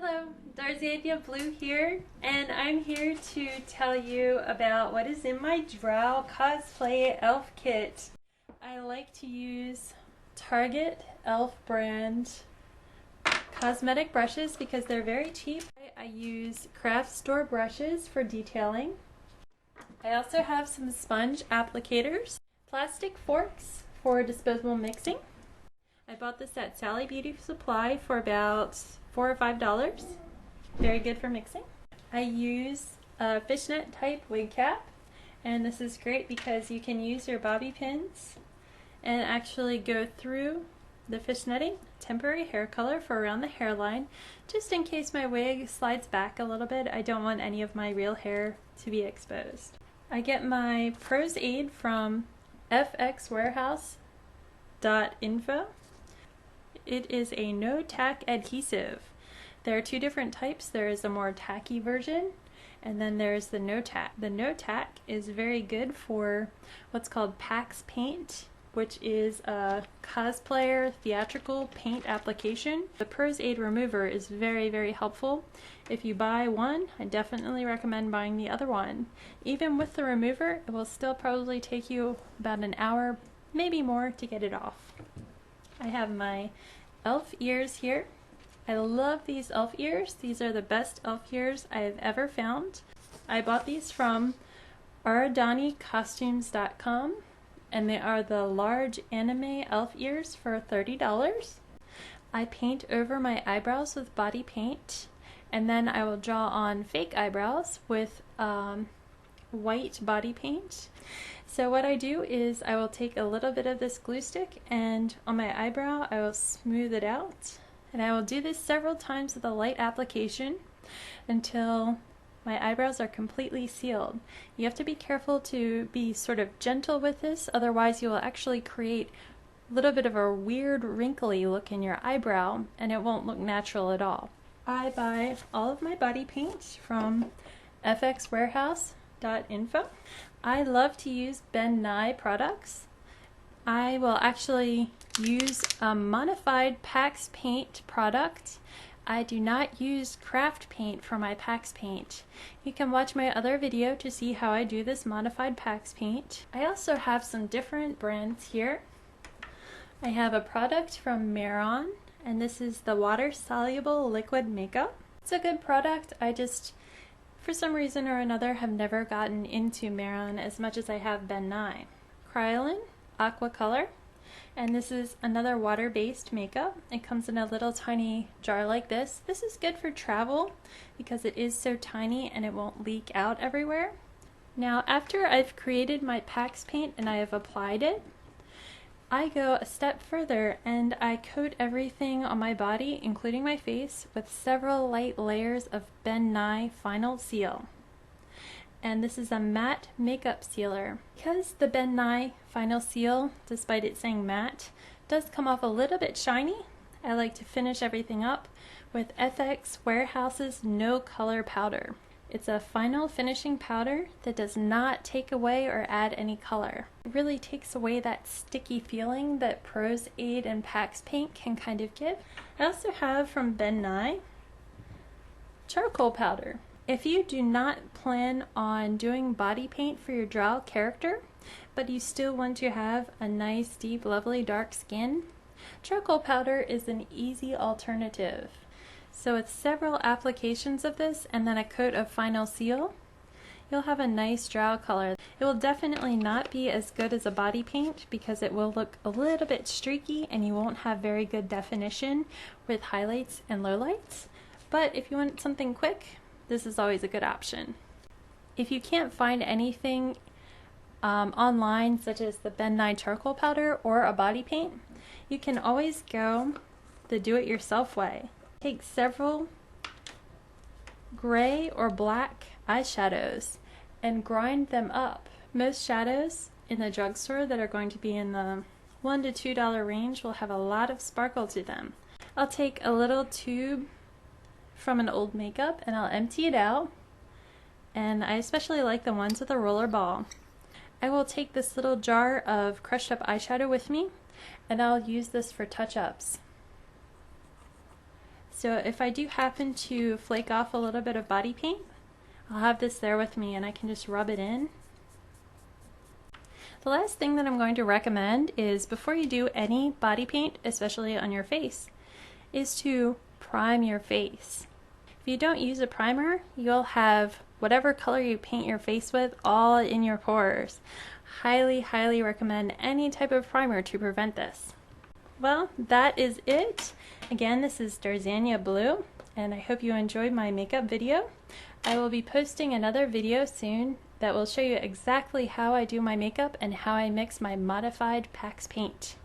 Hello, Darzania Blue here, and I'm here to tell you about what is in my Drow Cosplay Elf Kit. I like to use Target Elf brand cosmetic brushes because they're very cheap. I use craft store brushes for detailing. I also have some sponge applicators, plastic forks for disposable mixing. I bought this at Sally Beauty Supply for about $4 or $5. Very good for mixing. I use a fishnet type wig cap, and this is great because you can use your bobby pins and actually go through the fishnetting, temporary hair color for around the hairline, just in case my wig slides back a little bit. I don't want any of my real hair to be exposed. I get my Pro's Aid from fxwarehouse.info. It is a no-tack adhesive. There are two different types. There is a more tacky version, and then there's the no-tack. The no-tack is very good for what's called Pax Paint, which is a cosplayer theatrical paint application. The Pro's Aid remover is very, very helpful. If you buy one, I definitely recommend buying the other one. Even with the remover, it will still probably take you about an hour, maybe more, to get it off. I have my elf ears here. I love these elf ears. These are the best elf ears I have ever found. I bought these from ArdaniCostumes.com, and they are the large anime elf ears for $30. I paint over my eyebrows with body paint, and then I will draw on fake eyebrows with white body paint. So what I do is I will take a little bit of this glue stick, and on my eyebrow I will smooth it out, and I will do this several times with a light application until my eyebrows are completely sealed. You have to be careful to be sort of gentle with this, otherwise you will actually create a little bit of a weird wrinkly look in your eyebrow and it won't look natural at all. I buy all of my body paint from fxwarehouse.info. I love to use Ben Nye products. I will actually use a modified Pax Paint product. I do not use craft paint for my Pax Paint. You can watch my other video to see how I do this modified Pax Paint. I also have some different brands here. I have a product from Maron, and this is the water soluble liquid makeup. It's a good product. I just, for some reason or another, have never gotten into Maron as much as I have Ben Nye. Kryolan Aqua Color, and this is another water-based makeup. It comes in a little tiny jar like this. This is good for travel because it is so tiny and it won't leak out everywhere. Now, after I've created my Pax Paint and I have applied it, I go a step further and I coat everything on my body, including my face, with several light layers of Ben Nye Final Seal. And this is a matte makeup sealer. Because the Ben Nye Final Seal, despite it saying matte, does come off a little bit shiny, I like to finish everything up with FX Warehouse's No Color Powder. It's a final finishing powder that does not take away or add any color. It really takes away that sticky feeling that Pro's Aid and Pax Paint can kind of give. I also have from Ben Nye charcoal powder. If you do not plan on doing body paint for your Drow character, but you still want to have a nice, deep, lovely dark skin, charcoal powder is an easy alternative. So with several applications of this and then a coat of Final Seal, you'll have a nice Drow color. It will definitely not be as good as a body paint because it will look a little bit streaky and you won't have very good definition with highlights and lowlights. But if you want something quick, this is always a good option. If you can't find anything online, such as the Ben Nye charcoal powder or a body paint, you can always go the do-it-yourself way. Take several gray or black eyeshadows and grind them up. Most shadows in the drugstore that are going to be in the $1 to $2 range will have a lot of sparkle to them. I'll take a little tube from an old makeup and I'll empty it out, and I especially like the ones with a roller ball. I will take this little jar of crushed up eyeshadow with me and I'll use this for touch-ups. So if I do happen to flake off a little bit of body paint, I'll have this there with me and I can just rub it in. The last thing that I'm going to recommend is before you do any body paint, especially on your face, is to prime your face. If you don't use a primer, you'll have whatever color you paint your face with all in your pores. Highly, highly recommend any type of primer to prevent this. Well, that is it. Again, this is Darzania Blue, and I hope you enjoyed my makeup video. I will be posting another video soon that will show you exactly how I do my makeup and how I mix my modified Pax paint.